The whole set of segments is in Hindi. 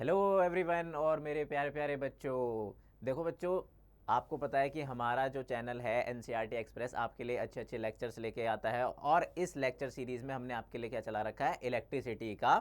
हेलो एवरीवन और मेरे प्यारे प्यारे बच्चों। देखो बच्चों, आपको पता है कि हमारा जो चैनल है एनसीईआरटी एक्सप्रेस आपके लिए अच्छे अच्छे लेक्चर्स लेके आता है। और इस लेक्चर सीरीज़ में हमने आपके लिए क्या चला रखा है, इलेक्ट्रिसिटी का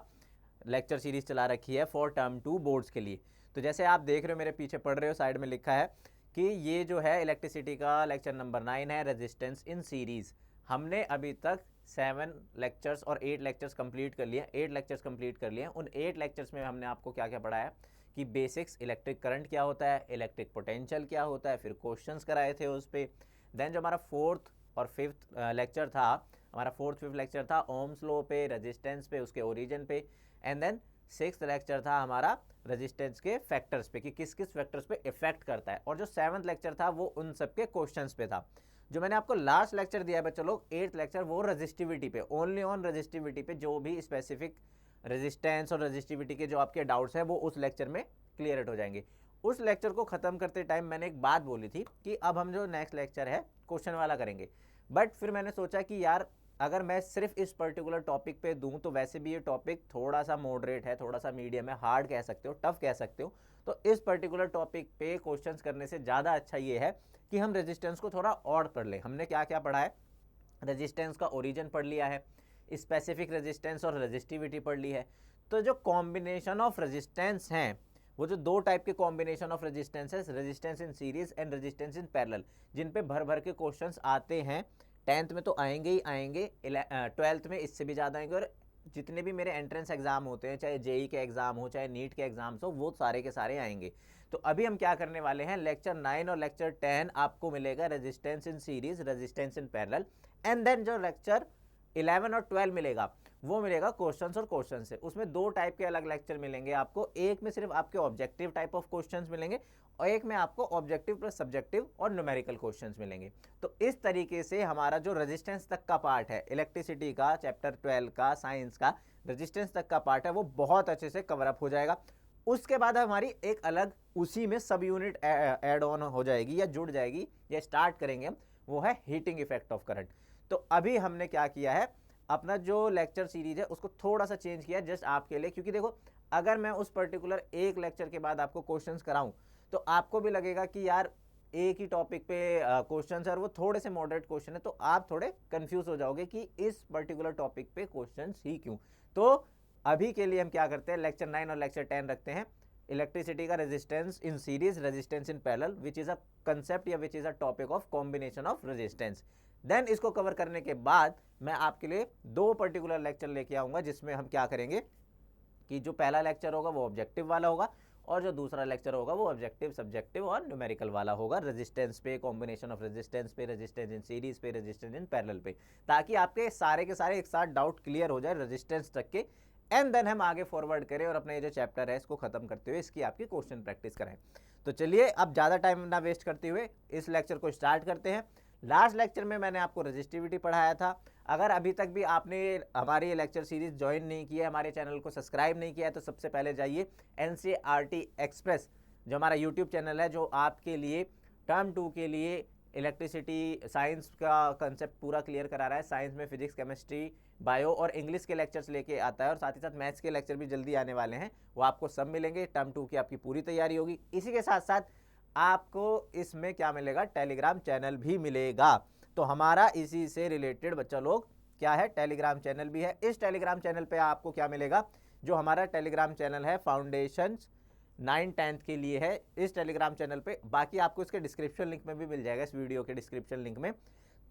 लेक्चर सीरीज़ चला रखी है फॉर टर्म 2 बोर्ड्स के लिए। तो जैसे आप देख रहे हो, मेरे पीछे पढ़ रहे हो, साइड में लिखा है कि ये जो है इलेक्ट्रिसिटी का लेक्चर नंबर 9 है, रेजिस्टेंस इन सीरीज़। हमने अभी तक 7 लेक्चर्स और 8 लेक्चर्स कंप्लीट कर लिए, 8 लेक्चर्स कंप्लीट कर लिए। उन 8 लेक्चर्स में हमने आपको क्या क्या पढ़ाया कि बेसिक्स, इलेक्ट्रिक करंट क्या होता है, इलेक्ट्रिक पोटेंशियल क्या होता है, फिर क्वेश्चंस कराए थे उस पर। देन जो हमारा फोर्थ और फिफ्थ लेक्चर था, हमारा फोर्थ फिफ्थ लेक्चर था ओम्स लॉ पे, रेजिस्टेंस पे, उसके ओरिजिन पे। एंड देन सिक्स्थ लेक्चर था हमारा रेजिस्टेंस के फैक्टर्स पे कि किस किस फैक्टर्स पे इफेक्ट करता है। और जो सेवंथ लेक्चर था वो उन सब के क्वेश्चंस पे था। जो मैंने आपको लास्ट लेक्चर दिया है बच्चों लोग, एट्थ लेक्चर, वो रजिस्टिविटी पे, ओनली ऑन रजिस्टिविटी पे, जो भी स्पेसिफिक रेजिस्टेंस और रजिस्टिविटी के जो आपके डाउट्स हैं वो उस लेक्चर में क्लियर हो जाएंगे। उस लेक्चर को ख़त्म करते टाइम मैंने एक बात बोली थी कि अब हम जो नेक्स्ट लेक्चर है क्वेश्चन वाला करेंगे। बट फिर मैंने सोचा कि यार अगर मैं सिर्फ इस पर्टिकुलर टॉपिक पे दूं तो वैसे भी ये टॉपिक थोड़ा सा मॉडरेट है, थोड़ा सा मीडियम है, हार्ड कह सकते हो, टफ कह सकते हो। तो इस पर्टिकुलर टॉपिक पे क्वेश्चंस करने से ज़्यादा अच्छा ये है कि हम रेजिस्टेंस को थोड़ा और पढ़ लें। हमने क्या क्या पढ़ा है, रेजिस्टेंस का ओरिजिन पढ़ लिया है, स्पेसिफिक रेजिस्टेंस और रेजिस्टिविटी पढ़ ली है। तो जो कॉम्बिनेशन ऑफ रेजिस्टेंस हैं, वो जो दो टाइप के कॉम्बिनेशन ऑफ रेजिस्टेंस है, resistance in series and resistance in parallel, जिन पे भर भर के क्वेश्चंस आते हैं। 10th में तो आएंगे ही आएंगे, 12th में इससे भी ज़्यादा आएंगे, और जितने भी मेरे एंट्रेंस एग्जाम होते हैं, चाहे जेई के एग्जाम हो, चाहे नीट के एग्जाम्स हो, वो सारे के सारे आएंगे। तो अभी हम क्या करने वाले हैं, लेक्चर 9 और लेक्चर 10 आपको मिलेगा resistance in series, resistance in parallel. And then जो लेक्चर 11 और 12 मिलेगा वो मिलेगा क्वेश्चंस और क्वेश्चन से। उसमें दो टाइप के अलग लेक्चर मिलेंगे आपको, एक में सिर्फ आपके ऑब्जेक्टिव टाइप ऑफ क्वेश्चंस मिलेंगे और एक में आपको ऑब्जेक्टिव प्लस सब्जेक्टिव और न्यूमेरिकल क्वेश्चंस मिलेंगे। तो इस तरीके से हमारा जो रेजिस्टेंस तक का पार्ट है, इलेक्ट्रिसिटी का चैप्टर 12 का, साइंस का रेजिस्टेंस तक का पार्ट है, वो बहुत अच्छे से कवर अप हो जाएगा। उसके बाद हमारी एक अलग उसी में सब यूनिट ऐड ऑन हो जाएगी या जुड़ जाएगी या स्टार्ट करेंगे हम, वो है हीटिंग इफेक्ट ऑफ करंट। तो अभी हमने क्या किया है, अपना जो लेक्चर सीरीज है उसको थोड़ा सा चेंज किया जस्ट आपके लिए, क्योंकि देखो अगर मैं उस पर्टिकुलर एक लेक्चर के बाद आपको क्वेश्चंस कराऊं तो आपको भी लगेगा कि यार एक ही टॉपिक पे क्वेश्चंस है और वो थोड़े से मॉडरेट क्वेश्चन है, तो आप थोड़े कंफ्यूज हो जाओगे कि इस पर्टिकुलर टॉपिक पे क्वेश्चंस ही क्यों। तो अभी के लिए हम क्या करते हैं, लेक्चर 9 और लेक्चर 10 रखते हैं, इलेक्ट्रिसिटी का resistance in series, resistance in parallel, which is a concept या which is a topic of combination of resistance. Then इसको कवर करने के बाद मैं आपके लिए दो पर्टिकुलर लेक्चर लेके आऊंगा, जिसमें हम क्या करेंगे कि जो पहला लेक्चर होगा वो ऑब्जेक्टिव वाला होगा और जो दूसरा लेक्चर होगा वो ऑब्जेक्टिव, सब्जेक्टिव और न्यूमेरिकल वाला होगा, रेजिस्टेंस पे, कॉम्बिनेशन ऑफ रेजिस्टेंस पे, रेजिस्टेंस इन सीरीज पे, रेजिस्टेंस इन पैरेलल पे, ताकि आपके सारे के सारे एक साथ डाउट क्लियर हो जाए रेजिस्टेंस तक के। एंड देन हम आगे फॉरवर्ड करें और अपना ये जो चैप्टर है इसको खत्म करते हुए इसकी आपकी क्वेश्चन प्रैक्टिस कराएं। तो चलिए अब ज़्यादा टाइम ना वेस्ट करते हुए इस लेक्चर को स्टार्ट करते हैं। लास्ट लेक्चर में मैंने आपको रजिस्टिविटी पढ़ाया था। अगर अभी तक भी आपने हमारी ये लेक्चर सीरीज ज्वाइन नहीं किया है, हमारे चैनल को सब्सक्राइब नहीं किया है, तो सबसे पहले जाइए एनसीईआरटी एक्सप्रेस, जो हमारा यूट्यूब चैनल है, जो आपके लिए टर्म 2 के लिए इलेक्ट्रिसिटी साइंस का कंसेप्ट पूरा क्लियर करा रहा है। साइंस में फिजिक्स, केमिस्ट्री, बायो और इंग्लिश के लेक्चर्स लेके आता है, और साथ ही साथ मैथ्स के लेक्चर भी जल्दी आने वाले हैं, वो आपको सब मिलेंगे। टर्म 2 की आपकी पूरी तैयारी होगी। इसी के साथ साथ आपको इसमें क्या मिलेगा, टेलीग्राम चैनल भी मिलेगा। तो हमारा इसी से रिलेटेड बच्चा लोग क्या है, टेलीग्राम चैनल भी है। इस टेलीग्राम चैनल पे आपको क्या मिलेगा, जो हमारा टेलीग्राम चैनल है फाउंडेशन 9-10 के लिए है, इस टेलीग्राम चैनल पे, बाकी आपको इसके डिस्क्रिप्शन लिंक में भी मिल जाएगा, इस वीडियो के डिस्क्रिप्शन लिंक में।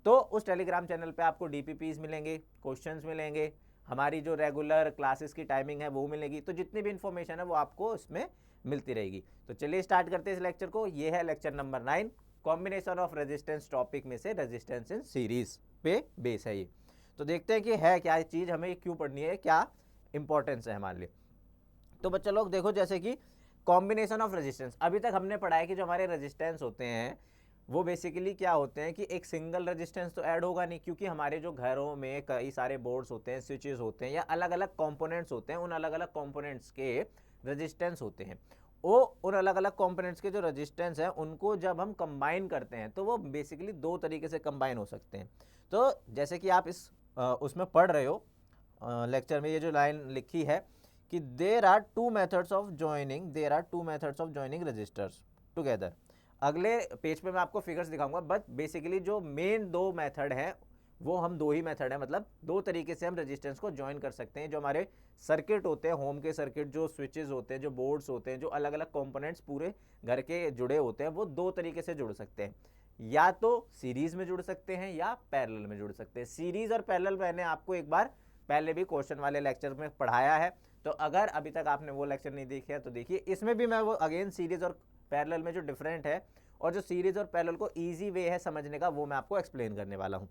तो उस टेलीग्राम चैनल पे आपको डीपीपीज मिलेंगे, क्वेश्चंस मिलेंगे, हमारी जो रेगुलर क्लासेस की टाइमिंग है वो मिलेगी। तो जितनी भी इंफॉर्मेशन है वो आपको इसमें मिलती रहेगी। तो चलिए स्टार्ट करते हैं इस लेक्चर को। ये है lecture number 9, combination of resistance topic में से रेजिस्टेंस इन सीरीज पे बेस है ये। तो देखते हैं कि है क्या चीज़, हमें क्यों पढ़नी है, क्या इंपॉर्टेंस है हमारे लिए। तो बच्चा लोग देखो, जैसे कि कॉम्बिनेशन ऑफ रेजिस्टेंस, अभी तक हमने पढ़ा है कि जो हमारे रेजिस्टेंस होते हैं वो बेसिकली क्या होते हैं कि एक सिंगल रेजिस्टेंस तो ऐड होगा नहीं, क्योंकि हमारे जो घरों में कई सारे बोर्ड्स होते हैं, स्विचेस होते हैं, या अलग अलग कंपोनेंट्स होते हैं, उन अलग अलग कंपोनेंट्स के रेजिस्टेंस होते हैं। वो उन अलग अलग कंपोनेंट्स के जो रेजिस्टेंस हैं उनको जब हम कंबाइन करते हैं तो वो बेसिकली दो तरीके से कंबाइन हो सकते हैं। तो जैसे कि आप इस उसमें पढ़ रहे हो लेक्चर में, ये जो लाइन लिखी है कि there are two methods of joining resistors together. अगले पेज पे मैं आपको फिगर्स दिखाऊंगा, बट बेसिकली जो मेन दो मेथड हैं वो हम दो ही मेथड है, मतलब दो तरीके से हम रेजिस्टेंस को ज्वाइन कर सकते हैं। जो हमारे सर्किट होते हैं, होम के सर्किट, जो स्विचेस होते हैं, जो बोर्ड्स होते हैं, जो अलग अलग कंपोनेंट्स पूरे घर के जुड़े होते हैं, वो दो तरीके से जुड़ सकते हैं। या तो सीरीज में जुड़ सकते हैं या पैरेलल में जुड़ सकते हैं। सीरीज और पैरेलल मैंने आपको एक बार पहले भी क्वेश्चन वाले लेक्चर में पढ़ाया है, तो अगर अभी तक आपने वो लेक्चर नहीं देखा है तो देखिए, इसमें भी मैं वो अगेन सीरीज और पैरेलल में जो डिफरेंट है और जो सीरीज और पैरेलल को ईजी वे है समझने का, वो मैं आपको एक्सप्लेन करने वाला हूँ।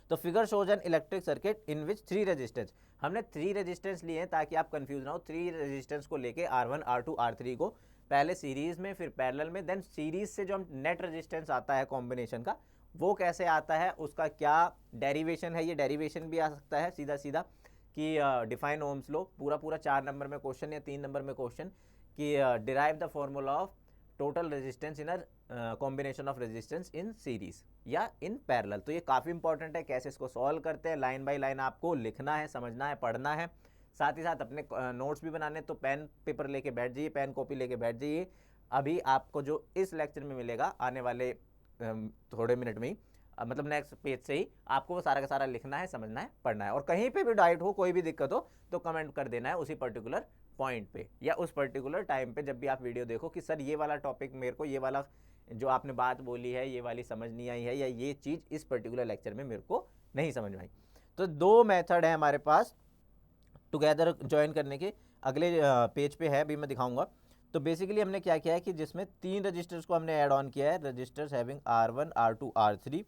तो figure shows an electric circuit in which 3 resistance, हमने 3 रेजिस्टेंस लिए हैं ताकि आप कंफ्यूज ना हो। 3 रेजिस्टेंस को लेके R1 R2 R3 को पहले सीरीज में, फिर पैरेलल में, देन सीरीज से जो हम नेट रेजिस्टेंस आता है कॉम्बिनेशन का, वो कैसे आता है, उसका क्या डेरिवेशन है। ये डेरिवेशन भी आ सकता है सीधा सीधा कि डिफाइन ओम्स लो, पूरा पूरा 4 नंबर में क्वेश्चन या 3 नंबर में क्वेश्चन कि derive the formula of total resistance in combination of resistance in series या इन पैरेलल। तो ये काफ़ी इंपॉर्टेंट है, कैसे इसको सॉल्व करते हैं। लाइन बाय लाइन आपको लिखना है, समझना है, पढ़ना है, साथ ही साथ अपने नोट्स भी बनाने। तो पेन पेपर लेके बैठ जाइए, पेन कॉपी लेके बैठ जाइए। अभी आपको जो इस लेक्चर में मिलेगा आने वाले थोड़े मिनट में ही, मतलब नेक्स्ट पेज से ही आपको वो सारा का सारा लिखना है, समझना है, पढ़ना है। और कहीं पे भी डाउट हो, कोई भी दिक्कत हो, तो कमेंट कर देना है उसी पर्टिकुलर पॉइंट पे या उस पर्टिकुलर टाइम पे, जब भी आप वीडियो देखो कि सर ये वाला टॉपिक मेरे को, ये वाला जो आपने बात बोली है, ये वाली समझ नहीं आई है, या ये चीज़ इस पर्टिकुलर लेक्चर में मेरे को नहीं समझ में आई। तो दो मेथड है हमारे पास टुगेदर ज्वाइन करने के। अगले पेज पे है, अभी मैं दिखाऊंगा। तो बेसिकली हमने क्या किया है कि जिसमें 3 रजिस्टर्स को हमने ऐड ऑन किया है, resistors having R1 R2 R3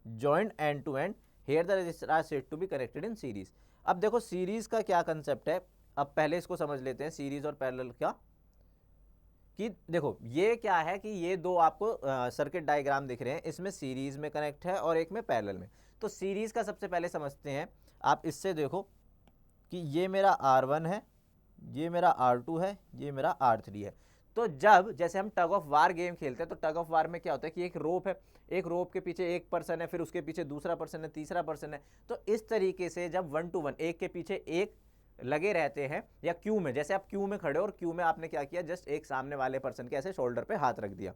joint end to end, here the resistor are said to be connected in series. अब देखो सीरीज का क्या कंसेप्ट है, अब पहले इसको समझ लेते हैं सीरीज और पैरेलल का। कि देखो ये क्या है कि ये दो आपको सर्किट डायग्राम दिख रहे हैं, इसमें सीरीज में कनेक्ट है और एक में पैरेलल में। तो सीरीज का सबसे पहले समझते हैं। आप इससे देखो कि ये मेरा R1 है, ये मेरा R2 है, ये मेरा R3 है। तो जब जैसे हम टग ऑफ वार गेम खेलते हैं, तो टग ऑफ वार में क्या होता है कि एक रोप है, एक रोप के पीछे एक पर्सन है, फिर उसके पीछे दूसरा पर्सन है, तीसरा पर्सन है। तो इस तरीके से जब 1 to 1 एक के पीछे एक लगे रहते हैं, या क्यू में, जैसे आप क्यू में खड़े हो और क्यू में आपने क्या किया, जस्ट एक सामने वाले पर्सन के ऐसे शोल्डर पे हाथ रख दिया,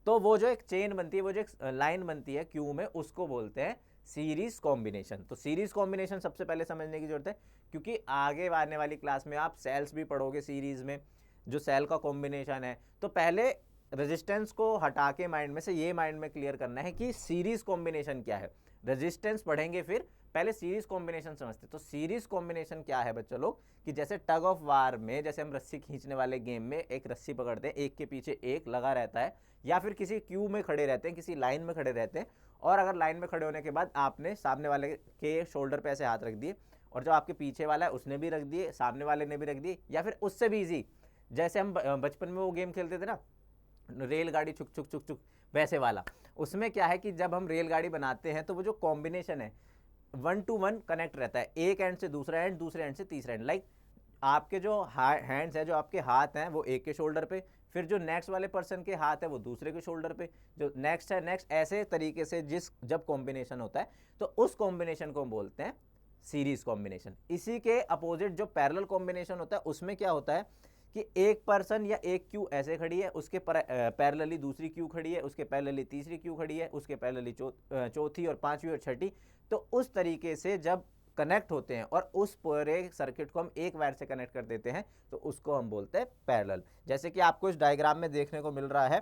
तो वो जो एक चेन बनती है, वो जो एक लाइन बनती है क्यू में, उसको बोलते हैं सीरीज कॉम्बिनेशन। तो सीरीज कॉम्बिनेशन सबसे पहले समझने की जरूरत है, क्योंकि आगे आने वाली क्लास में आप सेल्स भी पढ़ोगे सीरीज में, जो सेल का कॉम्बिनेशन है। तो पहले रेजिस्टेंस को हटा के माइंड में से ये माइंड में क्लियर करना है कि सीरीज कॉम्बिनेशन क्या है। रेजिस्टेंस पढ़ेंगे, फिर पहले सीरीज कॉम्बिनेशन समझते। तो सीरीज कॉम्बिनेशन क्या है बच्चों लोग, कि जैसे टग ऑफ वार में, जैसे हम रस्सी खींचने वाले गेम में एक रस्सी पकड़ते हैं, एक के पीछे एक लगा रहता है, या फिर किसी क्यू में खड़े रहते हैं, किसी लाइन में खड़े रहते हैं, और अगर लाइन में खड़े होने के बाद आपने सामने वाले के शोल्डर पे ऐसे हाथ रख दिए, और जो आपके पीछे वाला है उसने भी रख दिए, सामने वाले ने भी रख दिए, या फिर उससे भी ईजी, जैसे हम बचपन में वो गेम खेलते थे ना, रेलगाड़ी छुक छुक छुक छुक, वैसे वाला। उसमें क्या है कि जब हम रेलगाड़ी बनाते हैं तो वो जो कॉम्बिनेशन है 1 to 1 कनेक्ट रहता है, एक एंड से दूसरा एंड, दूसरे एंड से तीसरा एंड। लाइक आपके जो हैंड्स है, जो आपके हाथ हैं, वो एक के शोल्डर पे, फिर जो नेक्स्ट वाले पर्सन के हाथ है वो दूसरे के शोल्डर पे, जो नेक्स्ट है नेक्स्ट, ऐसे तरीके से जब कॉम्बिनेशन होता है, तो उस कॉम्बिनेशन को बोलते हैं सीरीज कॉम्बिनेशन। इसी के अपोजिट जो पैरेलल कॉम्बिनेशन होता है, उसमें क्या होता है कि एक पर्सन या एक क्यू ऐसे खड़ी है, उसके पैरेलली दूसरी क्यू खड़ी है, उसके पैरेलली तीसरी क्यू खड़ी है, उसके पैरेलली चौथी और पांचवी और छठी। तो उस तरीके से जब कनेक्ट होते हैं और उस पूरे सर्किट को हम एक वायर से कनेक्ट कर देते हैं, तो उसको हम बोलते हैं पैरेलल। जैसे कि आपको इस डायग्राम में देखने को मिल रहा है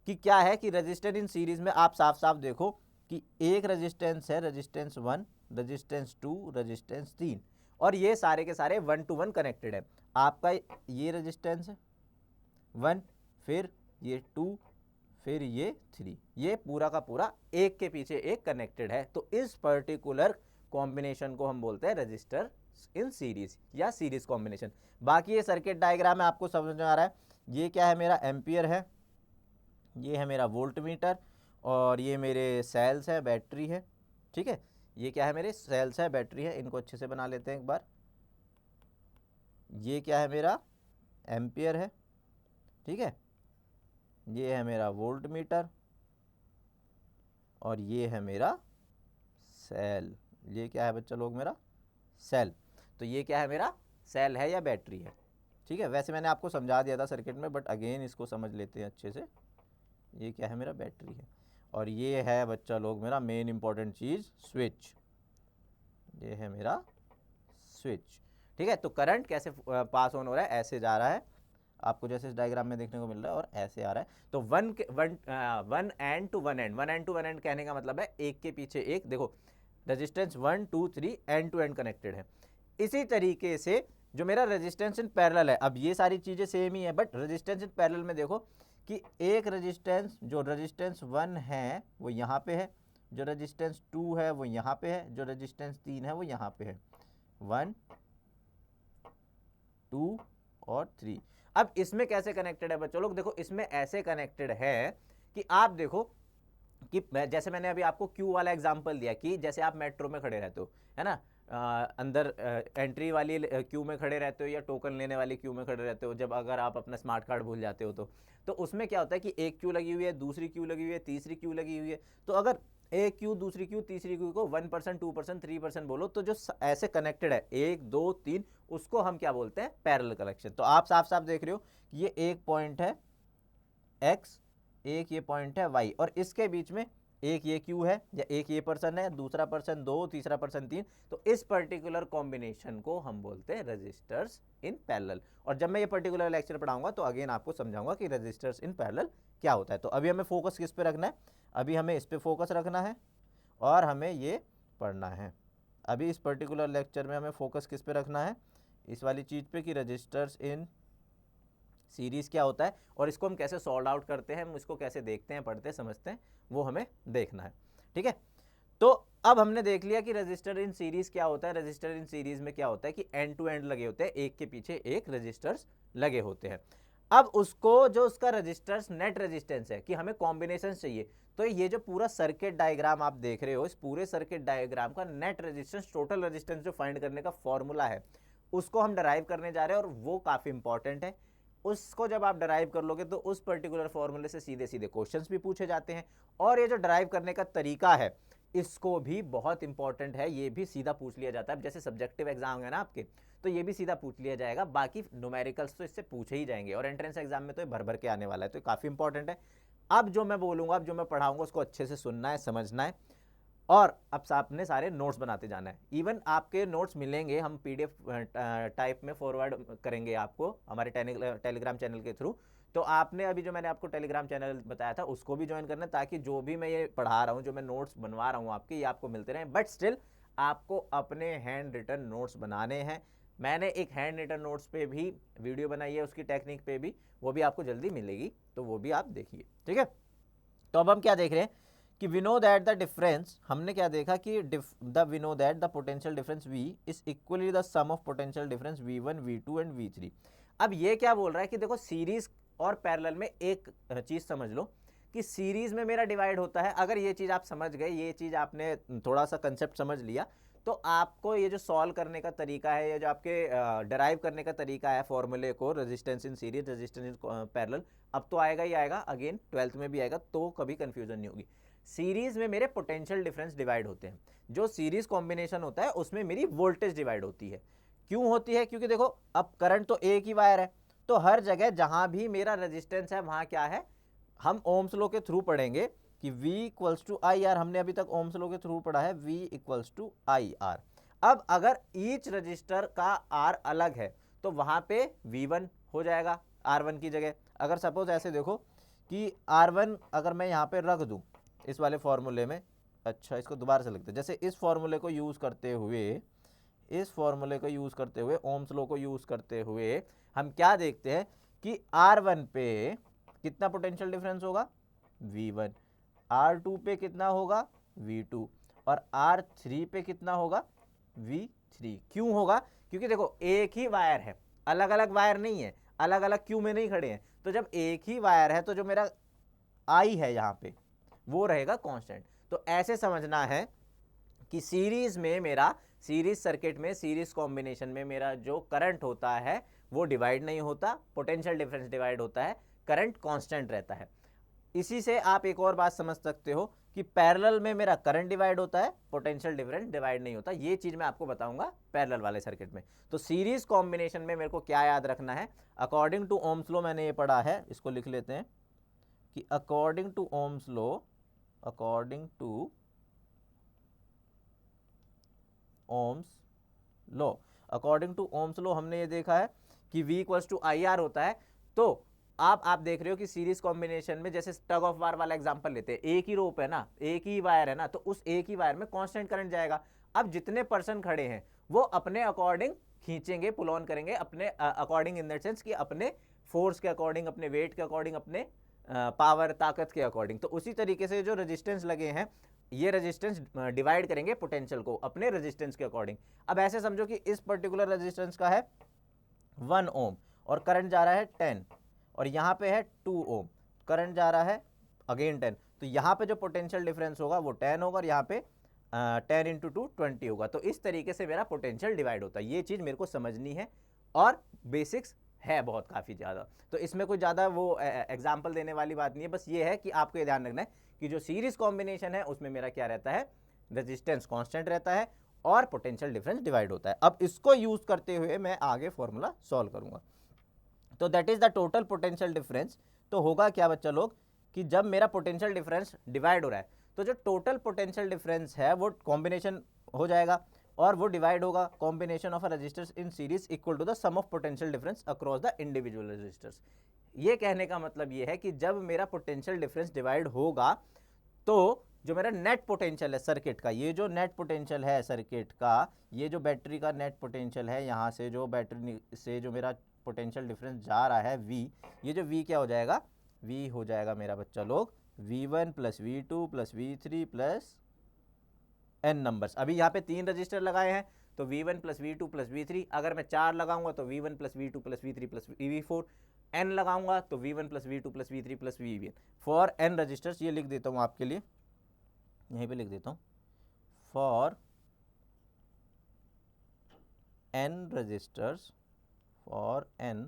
कि क्या है कि रजिस्टर इन सीरीज में आप साफ साफ देखो कि एक रेजिस्टेंस है, रेजिस्टेंस 1, रेजिस्टेंस 2, रेजिस्टेंस 3, और ये सारे के सारे 1 to 1 कनेक्टेड है। आपका ये रेजिस्टेंस है 1, फिर ये 2, फिर ये 3, ये पूरा का पूरा एक के पीछे एक कनेक्टेड है। तो इस पर्टिकुलर कॉम्बिनेशन को हम बोलते हैं रजिस्टर इन सीरीज या सीरीज कॉम्बिनेशन। बाकी ये सर्किट डायग्राम है, आपको समझ में आ रहा है। ये क्या है, मेरा एम्पियर है, ये है मेरा वोल्ट मीटर, और ये मेरे सेल्स है, बैटरी है। ठीक है, ये क्या है, मेरे सेल्स है, बैटरी है। इनको अच्छे से बना लेते हैं एक बार। ये क्या है, मेरा एम्पियर है, ठीक है, ये है मेरा वोल्ट मीटर, और ये है मेरा सेल। ये क्या है बच्चा लोग, मेरा सेल। तो ये क्या है, मेरा सेल है या बैटरी है, ठीक है। वैसे मैंने आपको समझा दिया था सर्किट में, बट अगेन इसको समझ लेते हैं अच्छे से। ये क्या है, मेरा बैटरी है, और ये है बच्चा लोग मेरा मेन इंपॉर्टेंट चीज़, स्विच। ये है मेरा स्विच, ठीक है। तो करंट कैसे पास ऑन हो रहा है, ऐसे जा रहा है, आपको जैसे इस डायग्राम में देखने को मिल रहा है, और ऐसे आ रहा है। तो one and to one end कहने का मतलब है एक के पीछे एक। देखो resistance 1 2 3 end to end connected है। इसी तरीके से जो मेरा रेजिस्टेंस इन पैरेलल है, अब ये सारी चीज़ें सेम ही है, बट रेजिस्टेंस इन पैरेलल में देखो कि एक रेजिस्टेंस, जो रेजिस्टेंस 1 है वो यहाँ पे है, जो रेजिस्टेंस 2 है वो यहाँ पे है, जो रेजिस्टेंस 3 है वो यहाँ पे है, 1 2 और 3। अब इसमें कैसे कनेक्टेड है बच्चों लोग, देखो इसमें ऐसे कनेक्टेड है कि आप देखो कि जैसे मैंने अभी आपको क्यू वाला एग्जांपल दिया कि जैसे आप मेट्रो में खड़े रहते हो, है ना, अंदर एंट्री वाली क्यू में खड़े रहते हो या टोकन लेने वाली क्यू में खड़े रहते हो, जब अगर आप अपना स्मार्ट कार्ड भूल जाते हो तो उसमें क्या होता है कि एक क्यू लगी हुई है, दूसरी क्यू लगी हुई है, तीसरी क्यू लगी हुई है। तो अगर एक क्यू दूसरी क्यू तीसरी क्यू को 1% 2% 3% बोलो, तो जो ऐसे कनेक्टेड है 1 2 3, उसको हम क्या बोलते हैं, पैरेलल कनेक्शन। तो आप साफ साफ देख रहे हो कि ये एक पॉइंट है एक्स, एक ये पॉइंट है वाई, और इसके बीच में एक ये क्यू है, या एक ये पर्सन है, दूसरा पर्सन 2, तीसरा पर्सन 3। तो इस पर्टिकुलर कॉम्बिनेशन को हम बोलते हैं रेजिस्टर्स इन पैरेलल। और जब मैं ये पर्टिकुलर लेक्चर पढ़ाऊंगा तो अगेन आपको समझाऊंगा कि रेजिस्टर्स इन पैरेलल क्या होता है। तो अभी हमें फोकस किस पे रखना है, अभी हमें इस पे फोकस रखना है और हमें ये पढ़ना है। अभी इस पर्टिकुलर लेक्चर में हमें फोकस किस पे रखना है, इस वाली चीज़ पे कि रजिस्टर्स इन सीरीज़ क्या होता है, और इसको हम कैसे सॉल्व आउट करते हैं, हम इसको कैसे देखते हैं, पढ़ते हैं, समझते हैं, वो हमें देखना है, ठीक है। तो अब हमने देख लिया कि रजिस्टर इन सीरीज़ क्या होता है। रजिस्टर इन सीरीज़ में क्या होता है कि एंड टू एंड लगे होते हैं, एक के पीछे एक रजिस्टर्स लगे होते हैं। अब उसको जो उसका रजिस्टर्स नेट रेजिस्टेंस है कि हमें कॉम्बिनेशन चाहिए, तो ये जो पूरा सर्किट डायग्राम आप देख रहे हो, इस पूरे सर्किट डायग्राम का नेट रेजिस्टेंस, टोटल रेजिस्टेंस जो फाइंड करने का फॉर्मूला है, उसको हम डराइव करने जा रहे हैं, और वो काफ़ी इंपॉर्टेंट है। उसको जब आप डराइव कर लोगे तो उस पर्टिकुलर फॉर्मूले से सीधे सीधे क्वेश्चंस भी पूछे जाते हैं। और ये जो डराइव करने का तरीका है, इसको भी बहुत इंपॉर्टेंट है, ये भी सीधा पूछ लिया जाता है। जैसे सब्जेक्टिव एग्जाम है ना आपके, तो ये भी सीधा पूछ लिया जाएगा, बाकी न्यूमेरिकल्स तो इससे पूछे ही जाएंगे, और एंट्रेंस एग्जाम में तो ये भर भर के आने वाला है, तो काफ़ी इंपॉर्टेंट है। अब जो मैं बोलूँगा, अब जो मैं पढ़ाऊँगा, उसको अच्छे से सुनना है, समझना है, और अब आपने सारे नोट्स बनाते जाना है। इवन आपके नोट्स मिलेंगे, हम पीडीएफ टाइप में फॉरवर्ड करेंगे आपको हमारे टेलीग्राम चैनल के थ्रू। तो आपने अभी जो मैंने आपको टेलीग्राम चैनल बताया था उसको भी ज्वाइन करना है, ताकि जो भी मैं ये पढ़ा रहा हूँ, जो मैं नोट्स बनवा रहा हूँ आपके, ये आपको मिलते रहें। बट स्टिल आपको अपने हैंड रिटन नोट्स बनाने हैं। मैंने एक हैंड रिटन नोट्स पे भी वीडियो बनाई है, उसकी टेक्निक पे भी, वो भी आपको जल्दी मिलेगी, तो वो भी आप देखिए, ठीक है। तो अब हम क्या देख रहे हैं कि we know that the difference, हमने क्या देखा कि we know that the potential difference V is equally the sum of potential difference V1 V2 and V3। अब ये क्या बोल रहा है कि देखो सीरीज और पैरेलल में एक चीज समझ लो कि सीरीज में मेरा डिवाइड होता है। अगर ये चीज आप समझ गए, ये चीज आपने थोड़ा सा कंसेप्ट समझ लिया, तो आपको ये जो सॉल्व करने का तरीका है, ये जो आपके डराइव करने का तरीका है फॉर्मूले को, resistance in series, resistance in parallel, अब तो आएगा ही आएगा, अगेन 12th में भी आएगा, तो कभी कंफ्यूजन नहीं होगी। सीरीज में मेरे पोटेंशियल डिफरेंस डिवाइड होते हैं। जो सीरीज कॉम्बिनेशन होता है उसमें मेरी वोल्टेज डिवाइड होती है। क्यों होती है, क्योंकि देखो अब करंट तो एक ही वायर है, तो हर जगह जहां भी मेरा रेजिस्टेंस है वहां क्या है, हम ओम्स लॉ के थ्रू पढ़ेंगे कि V equals to I R. हमने अभी तक ओम्स लॉ के थ्रू पढ़ा है V equals to I R. अब अगर ईच रजिस्टर का R अलग है तो वहां पे V1 हो जाएगा R1 की जगह। अगर सपोज ऐसे देखो कि R1 अगर मैं यहाँ पे रख दूँ इस वाले फॉर्मूले में, अच्छा इसको दोबारा से लिखते हैं, जैसे इस फॉर्मूले को यूज़ करते हुए, इस फॉर्मूले को यूज़ करते हुए, ओम्स लॉ को यूज़ करते हुए हम क्या देखते हैं कि R1 पे कितना पोटेंशियल डिफरेंस होगा, V1, R2 पे कितना होगा, V2, और R3 पे कितना होगा, V3। क्यों होगा, क्योंकि देखो एक ही वायर है, अलग अलग वायर नहीं है, अलग अलग क्यू में नहीं खड़े हैं। तो जब एक ही वायर है तो जो मेरा I है यहाँ पे वो रहेगा कांस्टेंट। तो ऐसे समझना है कि सीरीज में मेरा, सीरीज सर्किट में, सीरीज कॉम्बिनेशन में मेरा जो करंट होता है वो डिवाइड नहीं होता, पोटेंशियल डिफरेंस डिवाइड होता है, करंट कांस्टेंट रहता है। इसी से आप एक और बात समझ सकते हो कि पैरेलल में मेरा करंट डिवाइड होता है, पोटेंशियल डिफरेंस डिवाइड नहीं होता। ये चीज मैं आपको बताऊंगा पैरेलल वाले सर्किट में। तो सीरीज कॉम्बिनेशन में मेरे को क्या याद रखना है, अकॉर्डिंग टू ओम्स लॉ मैंने ये पढ़ा है, इसको लिख लेते हैं कि according to Ohm's law, according to Ohm's law, according to Ohm's law हमने ये देखा है कि V equals to I R होता है। तो आप देख रहे हो कि सीरीज कॉम्बिनेशन में जैसे टग ऑफ वार वाला एग्जांपल लेते हैं, एक ही रोप है ना, एक ही वायर है ना, तो उस एक ही वायर में कांस्टेंट करंट जाएगा। अब जितने पर्सन खड़े हैं वो अपने अकॉर्डिंग खींचेंगे, पुल ऑन करेंगे, अपने अकॉर्डिंग इन दैट सेंस कि अपने फोर्स के अकॉर्डिंग, अपने वेट के अकॉर्डिंग, अपने पावर ताकत के अकॉर्डिंग। तो उसी तरीके से जो रेजिस्टेंस लगे हैं, ये रेजिस्टेंस डिवाइड करेंगे पोटेंशियल को अपने रेजिस्टेंस के अकॉर्डिंग। अब ऐसे समझो कि इस पर्टिकुलर रेजिस्टेंस का है 1 ओम और करंट जा रहा है 10, और यहाँ पे है 2 ओम, करंट जा रहा है अगेन 10, तो यहाँ पे जो पोटेंशियल डिफरेंस होगा वो 10 होगा और यहाँ पे 10 इंटू 2 20 होगा। तो इस तरीके से मेरा पोटेंशियल डिवाइड होता है। ये चीज़ मेरे को समझनी है और बेसिक्स है बहुत काफ़ी ज़्यादा, तो इसमें कोई ज़्यादा वो एग्जाम्पल देने वाली बात नहीं है। बस ये है कि आपको ये ध्यान रखना है कि जो सीरीज कॉम्बिनेशन है उसमें मेरा क्या रहता है, रेजिस्टेंस कांस्टेंट रहता है और पोटेंशियल डिफरेंस डिवाइड होता है। अब इसको यूज करते हुए मैं आगे फॉर्मूला सॉल्व करूंगा। तो that is the total potential difference. तो होगा क्या बच्चा लोग कि जब मेरा पोटेंशियल डिफरेंस डिवाइड हो रहा है तो जो टोटल पोटेंशियल डिफरेंस है वो कॉम्बिनेशन हो जाएगा और वो डिवाइड होगा combination of resistors in series equal to the sum of potential difference across the individual resistors. ये कहने का मतलब ये है कि जब मेरा पोटेंशियल डिफरेंस डिवाइड होगा तो जो मेरा नेट पोटेंशियल है सर्किट का, ये जो नेट पोटेंशियल है सर्किट का, ये जो बैटरी का नेट पोटेंशियल है, यहाँ से जो बैटरी से जो मेरा पोटेंशियल डिफरेंस जा रहा है V, ये जो V क्या हो जाएगा, V हो जाएगा मेरा बच्चा लोग V1 plus V2 plus V3 plus n numbers. अभी यहाँ पे 3 रजिस्टर लगाए हैं तो V1 plus V2 plus V3, अगर मैं 4 लगाऊंगा तो V1 plus V2 plus V3 plus V4, n लगाऊंगा तो V1 plus V2 plus V3 plus V1 for n resistors. ये लिख देता हूँ आपके लिए, यहीं पे लिख देता हूँ, for n resistors, for n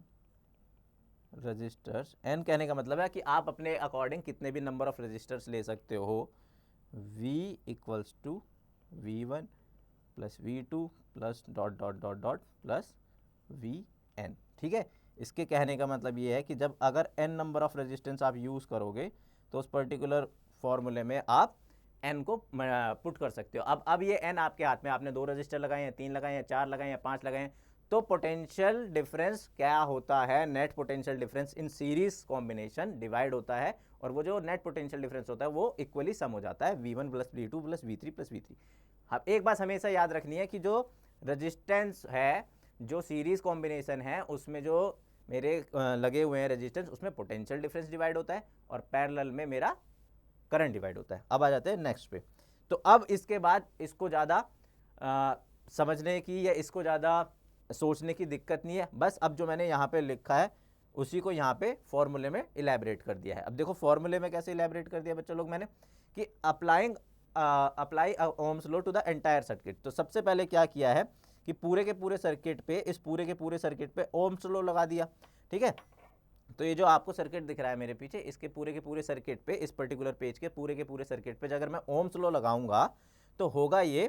resistors. n कहने का मतलब है कि आप अपने अकॉर्डिंग कितने भी नंबर ऑफ रजिस्टर्स ले सकते हो। V equals to V1 plus V2 plus dot dot dot dot plus Vn। ठीक है, इसके कहने का मतलब ये है कि जब अगर n नंबर ऑफ रेजिस्टेंस आप यूज़ करोगे तो उस पर्टिकुलर फॉर्मूले में आप n को पुट कर सकते हो। अब ये n आपके हाथ में, आपने 2 रजिस्टर लगाए हैं, 3 लगाए हैं, 4 लगाए हैं, 5 लगाए हैं, तो पोटेंशियल डिफरेंस क्या होता है, net potential difference in series combination divide होता है और वो जो नेट पोटेंशियल डिफरेंस होता है वो इक्वली सम हो जाता है V1 plus V2 plus V3 plus V3। अब एक बात हमेशा याद रखनी है कि जो रजिस्टेंस है, जो सीरीज कॉम्बिनेशन है उसमें जो मेरे लगे हुए हैं रेजिस्टेंस, उसमें पोटेंशियल डिफरेंस डिवाइड होता है और पैरेलल में मेरा करंट डिवाइड होता है। अब आ जाते हैं नेक्स्ट पे। तो अब इसके बाद इसको ज़्यादा समझने की या इसको ज़्यादा सोचने की दिक्कत नहीं है, बस अब जो मैंने यहाँ पे लिखा है उसी को यहाँ पे फॉर्मूले में इलेबरेट कर दिया है। अब देखो फॉर्मूले में कैसे इलेबरेट कर दिया बच्चों लोग मैंने, कि apply Ohm's law to the entire circuit. तो सबसे पहले क्या किया है कि पूरे के पूरे सर्किट पे, इस पूरे के पूरे सर्किट पे ओम्स लॉ लगा दिया। ठीक है, तो ये जो आपको सर्किट दिख रहा है मेरे पीछे, इसके पूरे के पूरे सर्किट पे, इस पर्टिकुलर पेज के पूरे के पूरे सर्किट पे अगर मैं ओम्स लॉ लगाऊंगा तो होगा ये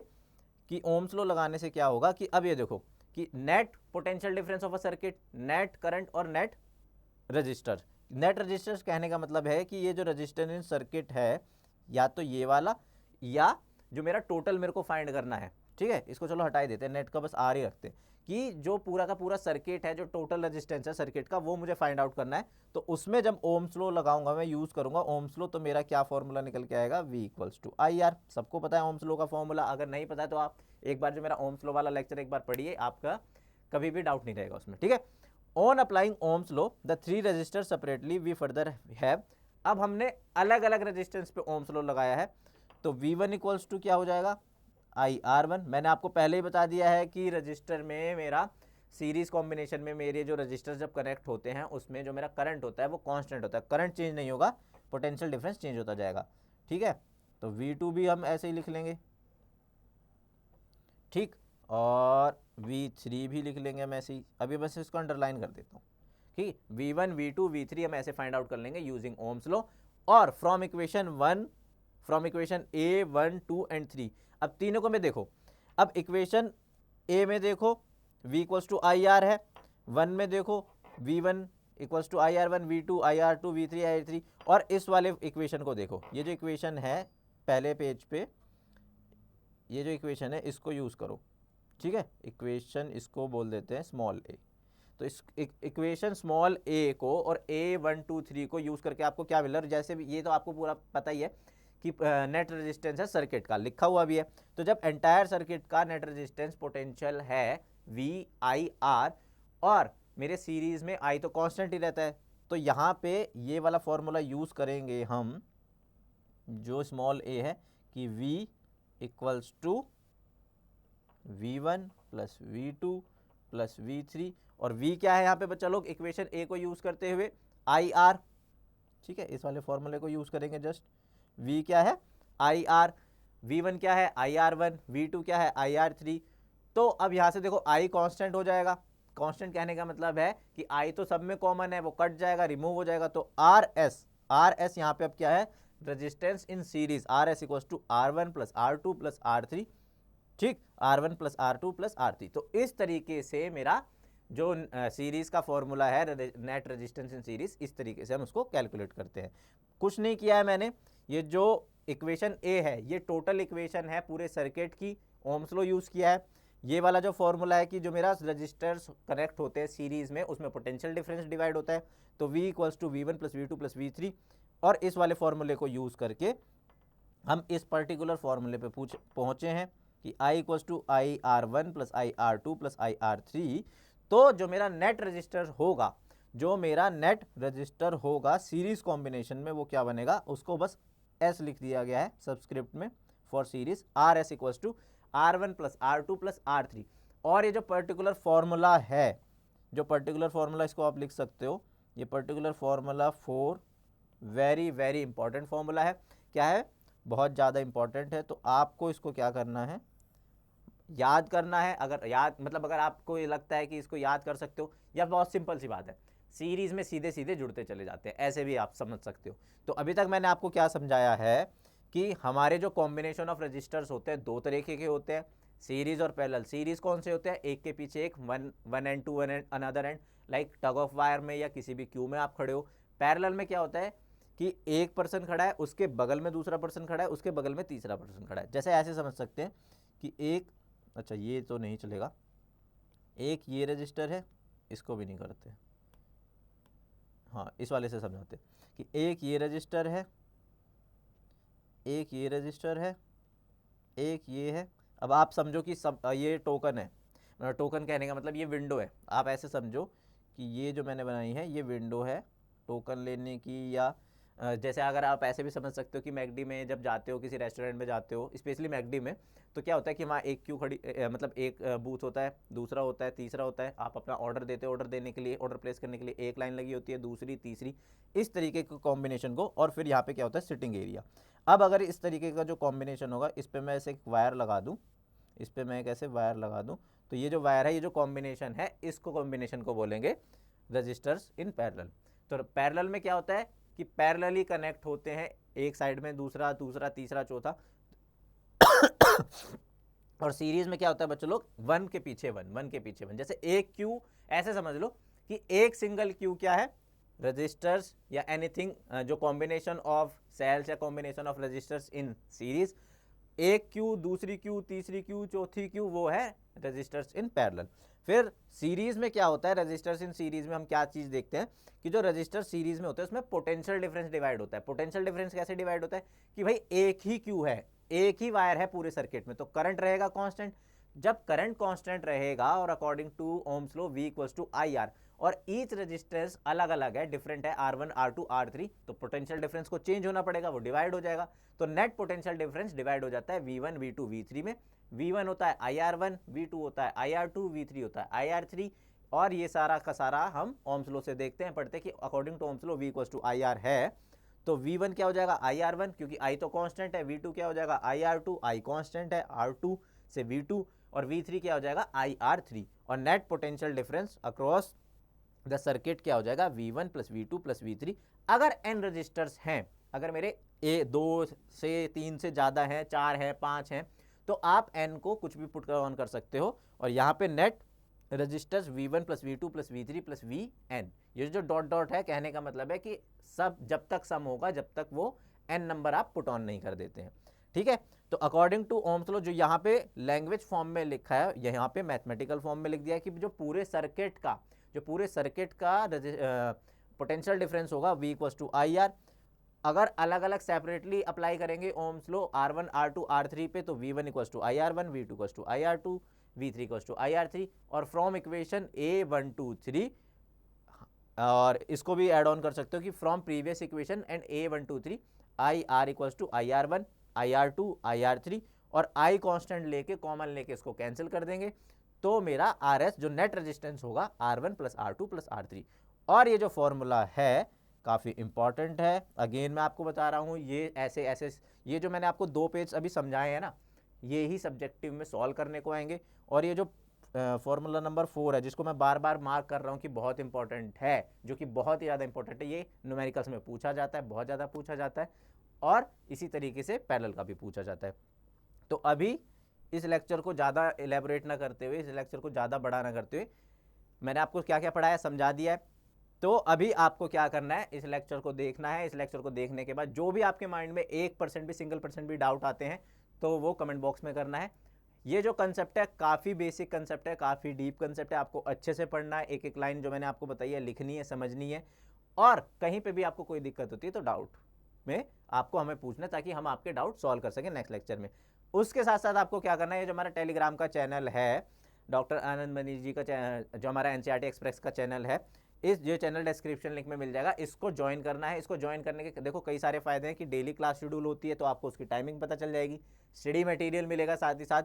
कि ओम्स लॉ लगाने से क्या होगा कि अब ये देखो कि net potential difference of a circuit, net current और नेट रजिस्टर। नेट रजिस्टर्स कहने का मतलब है कि ये जो रजिस्टेंस सर्किट है, या तो ये वाला या जो मेरा टोटल मेरे को फाइंड करना है। ठीक है, इसको चलो हटा ही देते हैं, नेट का बस आर ही रखते हैं, कि जो पूरा का पूरा सर्किट है, जो टोटल रेजिस्टेंस है सर्किट का, वो मुझे फाइंड आउट करना है। तो उसमें जब ओम्स लॉ लगाऊंगा, मैं यूज करूंगा ओम्स लॉ, तो मेरा क्या फॉर्मूला निकल के आएगा, V equals to I R. सबको पता है ओम्स लॉ का फॉर्मूला, अगर नहीं पता है तो आप एक बार जो मेरा ओम्स लॉ वाला लेक्चर एक बार पढ़िए, आपका कभी भी डाउट नहीं रहेगा उसमें। ठीक है, on applying Ohm's law the 3 resistor separately we further have. अब हमने अलग अलग रेजिस्टेंस पे ओम्स लॉ लगाया है, तो V1 इक्वल्स टू क्या हो जाएगा, IR1। मैंने आपको पहले ही बता दिया है कि रजिस्टर में मेरा सीरीज कॉम्बिनेशन में मेरे जो रजिस्टर जब कनेक्ट होते हैं उसमें जो मेरा करंट होता है वो कांस्टेंट होता है, करंट चेंज नहीं होगा, पोटेंशियल डिफरेंस चेंज होता जाएगा। ठीक है, तो V2 भी हम ऐसे ही लिख लेंगे। ठीक, और V3 भी लिख लेंगे हम ऐसे ही, अभी बस इसको अंडरलाइन कर देता हूँ। ठीक, V1 V2 V3 हम ऐसे फाइंड आउट कर लेंगे यूजिंग ओम्स लॉ, और from equation 1 from equation A 1 2 and 3। अब तीनों को मैं देखो, अब इक्वेशन ए में देखो v equals to I R है, 1 में देखो v1 equals to I R one, v2 I R two, v3 I R three, और इस वाले इक्वेशन को देखो, ये जो इक्वेशन है पहले पेज पे, ये जो इक्वेशन है इसको यूज़ करो, ठीक है। इक्वेशन इसको बोल देते हैं स्मॉल ए। तो इस इक्वेशन स्मॉल ए को और ए 1 2 3 को यूज़ करके आपको क्या मिल रहा है, जैसे भी ये तो आपको पूरा पता ही है कि नेट रेजिस्टेंस है सर्किट का, लिखा हुआ भी है। तो जब एंटायर सर्किट का नेट रेजिस्टेंस पोटेंशियल है वी आई आर, और मेरे सीरीज में आई तो कांस्टेंट ही रहता है, तो यहाँ पे ये वाला फॉर्मूला यूज़ करेंगे हम, जो स्मॉल ए है, कि v equals to v1 plus v2 plus v3, और v क्या है यहाँ पे बच्चा लोग, इक्वेशन ए को यूज़ करते हुए आई आर, ठीक है, इस वाले फॉर्मूले को यूज़ करेंगे जस्ट। v क्या है आई आर, v1 क्या है आई आर वन, v2 क्या है आई आर थ्री। तो अब यहाँ से देखो i कांस्टेंट हो जाएगा, कांस्टेंट कहने का मतलब है कि i तो सब में कॉमन है, वो कट जाएगा, रिमूव हो जाएगा, तो RS यहाँ पे अब क्या है, resistance in series, RS equals to R1 plus R2 plus R3, ठीक, R1 plus R2 plus R3। तो इस तरीके से मेरा जो सीरीज का फॉर्मूला है नेट रेजिस्टेंस इन सीरीज, इस तरीके से हम उसको कैलकुलेट करते हैं। कुछ नहीं किया है मैंने, ये जो इक्वेशन ए है ये टोटल इक्वेशन है पूरे सर्किट की, ओम्स लॉ यूज़ किया है। ये वाला जो फॉर्मूला है कि जो मेरा रजिस्टर्स कनेक्ट होते हैं सीरीज में, उसमें पोटेंशियल डिफरेंस डिवाइड होता है, तो v equals to V one plus V two plus वी3, और इस वाले फॉर्मूले को यूज़ करके हम इस पर्टिकुलर फॉर्मूले पे पहुँचे हैं कि i equals to I R one plus I R two plus I R three. तो जो मेरा नेट रजिस्टर होगा, जो मेरा नेट रजिस्टर होगा सीरीज कॉम्बिनेशन में, वो क्या बनेगा, उसको बस s लिख दिया गया है सबस्क्रिप्ट में for series, R S equals to R1 plus R2 plus R3। और ये जो पर्टिकुलर फॉर्मूला है, जो पर्टिकुलर फॉर्मूला इसको आप लिख सकते हो, ये particular formula for very very important formula है। क्या है, बहुत ज़्यादा इंपॉर्टेंट है। तो आपको इसको क्या करना है, याद करना है। अगर याद मतलब अगर आपको ये लगता है कि इसको याद कर सकते हो, या बहुत सिंपल सी बात है, सीरीज में सीधे सीधे जुड़ते चले जाते हैं, ऐसे भी आप समझ सकते हो। तो अभी तक मैंने आपको क्या समझाया है कि हमारे जो कॉम्बिनेशन ऑफ रजिस्टर्स होते हैं दो तरीके के होते हैं, सीरीज और पैरेलल। सीरीज कौन से होते हैं, एक के पीछे एक, one and to one and another and, like tug of wire में या किसी भी क्यू में आप खड़े हो। पैरेलल में क्या होता है कि एक पर्सन खड़ा है, उसके बगल में दूसरा पर्सन खड़ा है, उसके बगल में तीसरा पर्सन खड़ा है। जैसे ऐसे समझ सकते हैं कि एक, अच्छा ये तो नहीं चलेगा, एक ये रजिस्टर है, इसको भी नहीं करते, हाँ इस वाले से समझाते कि एक ये रजिस्टर है, एक ये रजिस्टर है, एक ये है। अब आप समझो कि सब ये टोकन है, टोकन कहने का मतलब ये विंडो है। आप ऐसे समझो कि ये जो मैंने बनाई है ये विंडो है टोकन लेने की, या जैसे अगर आप ऐसे भी समझ सकते हो कि मैकडी में जब जाते हो, किसी रेस्टोरेंट में जाते हो, स्पेशली मैकडी में, तो क्या होता है कि वहाँ एक क्यू खड़ी मतलब एक बूथ होता है, दूसरा होता है, तीसरा होता है। आप अपना ऑर्डर देते हो, ऑर्डर देने के लिए, ऑर्डर प्लेस करने के लिए एक लाइन लगी होती है, दूसरी, तीसरी, इस तरीके के कॉम्बिनेशन को। और फिर यहाँ पे क्या होता है, सिटिंग एरिया। अब अगर इस तरीके का जो कॉम्बिनेशन होगा, इस पर मैं ऐसे एक वायर लगा दूँ, इस पर मैं एक ऐसे वायर लगा दूँ, तो ये जो वायर है, ये जो कॉम्बिनेशन है, इसको कॉम्बिनेशन को बोलेंगे रजिस्टर्स इन पैरेलल। तो पैरेलल में क्या होता है कि पैरेलली कनेक्ट होते हैं, एक साइड में दूसरा, दूसरा, तीसरा, चौथा। और सीरीज में क्या होता है बच्चों लोग, वन के पीछे वन, वन के पीछे वन। जैसे एक क्यू, ऐसे समझ लो कि एक सिंगल क्यू क्या है, रजिस्टर्स या एनीथिंग जो कॉम्बिनेशन ऑफ सेल्स या combination of resistors in series. एक क्यू, दूसरी क्यू, तीसरी क्यू, चौथी क्यू, वो है रजिस्टर्स इन पैरेलल। फिर सीरीज में क्या होता है, रजिस्टर्स इन सीरीज में हम क्या चीज़ देखते हैं कि जो रजिस्टर सीरीज में होते हैं उसमें पोटेंशियल डिफरेंस डिवाइड होता है। पोटेंशियल डिफरेंस कैसे डिवाइड होता है कि भाई एक ही क्यू है, एक ही वायर है पूरे सर्किट में, तो करंट रहेगा कांस्टेंट। जब करंट कांस्टेंट रहेगा और according to Ohm's law V equals to I R, और ईच रजिस्टेंस अलग अलग है, डिफरेंट है, R1 R2 R3, तो पोटेंशियल डिफरेंस को चेंज होना पड़ेगा, वो डिवाइड हो जाएगा। तो नेट पोटेंशियल डिफरेंस डिवाइड हो जाता है V1 V2 V3 में। V1 होता है IR1, V2 होता है IR2, V3 होता है IR3। और ये सारा का सारा हम ओम्स लॉ से देखते हैं, पढ़ते हैं कि according to Ohm's law V equals to I R है, तो V1 क्या हो जाएगा IR1, क्योंकि I तो कांस्टेंट है। V2 क्या हो जाएगा IR2, I कांस्टेंट है, R2 से V2, और V3 क्या हो जाएगा IR3। और net potential difference across the circuit क्या हो जाएगा, V1 plus V2 plus V3। अगर n रजिस्टर्स हैं अगर मेरे 2 से 3 से ज़्यादा हैं, 4 हैं, 5 हैं, तो आप n को कुछ भी पुट ऑन कर सकते हो। और यहाँ पे net resistors v1 plus v2 plus v3 plus vn, ये जो डॉट डॉट है कहने का मतलब है कि सब जब तक सम होगा जब तक वो n नंबर आप पुट ऑन नहीं कर देते हैं। ठीक है, तो अकॉर्डिंग टू ओम्स लॉ जो यहाँ पे लैंग्वेज फॉर्म में लिखा है, यहाँ पे मैथमेटिकल फॉर्म में लिख दिया है कि जो पूरे सर्किट का पोटेंशियल डिफरेंस होगा v equals to I R. अगर अलग अलग सेपरेटली अप्लाई करेंगे Ohm's law R1 R2 R3 पे, तो v1 equals to I R one, v2 equals to I R two, v3 equals to I R three. और फ्रॉम इक्वेशन a1 2 3, और इसको भी ऐड ऑन कर सकते हो कि from previous equation and a1 2 3 I R equals to I R one, I R two, I R three, और आई कॉन्स्टेंट लेके कॉमन लेके इसको कैंसिल कर देंगे, तो मेरा आर एस जो नेट रेजिस्टेंस होगा R1 plus R2 plus R3। और ये जो फॉर्मूला है काफ़ी इंपॉर्टेंट है, अगेन मैं आपको बता रहा हूँ, ये ऐसे ऐसे ये जो मैंने आपको 2 पेज अभी समझाए हैं ना, ये ही सब्जेक्टिव में सॉल्व करने को आएंगे। और ये जो फॉर्मूला नंबर 4 है, जिसको मैं बार बार मार्क कर रहा हूँ कि बहुत इंपॉर्टेंट है, जो कि बहुत ही ज़्यादा इंपॉर्टेंट है, ये न्यूमेरिकल्स में पूछा जाता है, बहुत ज़्यादा पूछा जाता है, और इसी तरीके से पैरेलल का भी पूछा जाता है। तो अभी इस लेक्चर को ज़्यादा एलेबोरेट ना करते हुए, इस लेक्चर को ज़्यादा बड़ा ना करते हुए, मैंने आपको क्या क्या पढ़ाया समझा दिया है। तो अभी आपको क्या करना है, इस लेक्चर को देखना है। इस लेक्चर को देखने के बाद जो भी आपके माइंड में 1% भी, सिंगल परसेंट भी डाउट आते हैं, तो वो कमेंट बॉक्स में करना है। ये जो कंसेप्ट है काफ़ी बेसिक कंसेप्ट है, काफ़ी डीप कंसेप्ट है, आपको अच्छे से पढ़ना है, एक एक लाइन जो मैंने आपको बताई है लिखनी है, समझनी है। और कहीं पे भी आपको कोई दिक्कत होती है तो डाउट में आपको हमें पूछना, ताकि हम आपके डाउट सॉल्व कर सकें नेक्स्ट लेक्चर में। उसके साथ साथ आपको क्या करना है, जो हमारा टेलीग्राम का चैनल है, डॉक्टर आनंद मनीष जी का जो हमारा एनसीईआरटी एक्सप्रेस का चैनल है, इस जो चैनल डिस्क्रिप्शन लिंक में मिल जाएगा, इसको ज्वाइन करना है। इसको ज्वाइन करने के देखो कई सारे फायदे हैं कि डेली क्लास शेड्यूल होती है, तो आपको उसकी टाइमिंग पता चल जाएगी, स्टडी मटेरियल मिलेगा साथ ही साथ,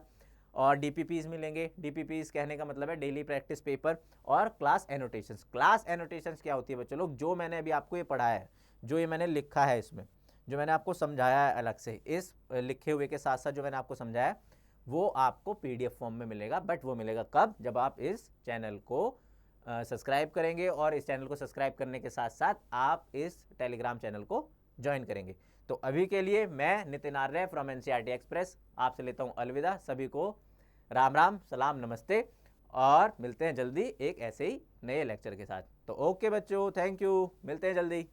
और डीपीपीज मिलेंगे। डीपीपीज कहने का मतलब है डेली प्रैक्टिस पेपर, और क्लास एनोटेशंस। क्लास एनोटेशंस क्या होती है बच्चों लोग, जो मैंने अभी आपको ये पढ़ाया है, जो ये मैंने लिखा है इसमें, जो मैंने आपको समझाया है अलग से, इस लिखे हुए के साथ साथ जो मैंने आपको समझाया है, वो आपको पीडीएफ फॉर्म में मिलेगा। बट वो मिलेगा कब, जब आप इस चैनल को सब्सक्राइब करेंगे, और इस चैनल को सब्सक्राइब करने के साथ साथ आप इस टेलीग्राम चैनल को ज्वाइन करेंगे। तो अभी के लिए मैं नितिन आर्य फ्रॉम एनसीईआरटी एक्सप्रेस आपसे लेता हूँ अलविदा। सभी को राम राम, सलाम, नमस्ते, और मिलते हैं जल्दी एक ऐसे ही नए लेक्चर के साथ। तो ओके बच्चों, थैंक यू, मिलते हैं जल्दी।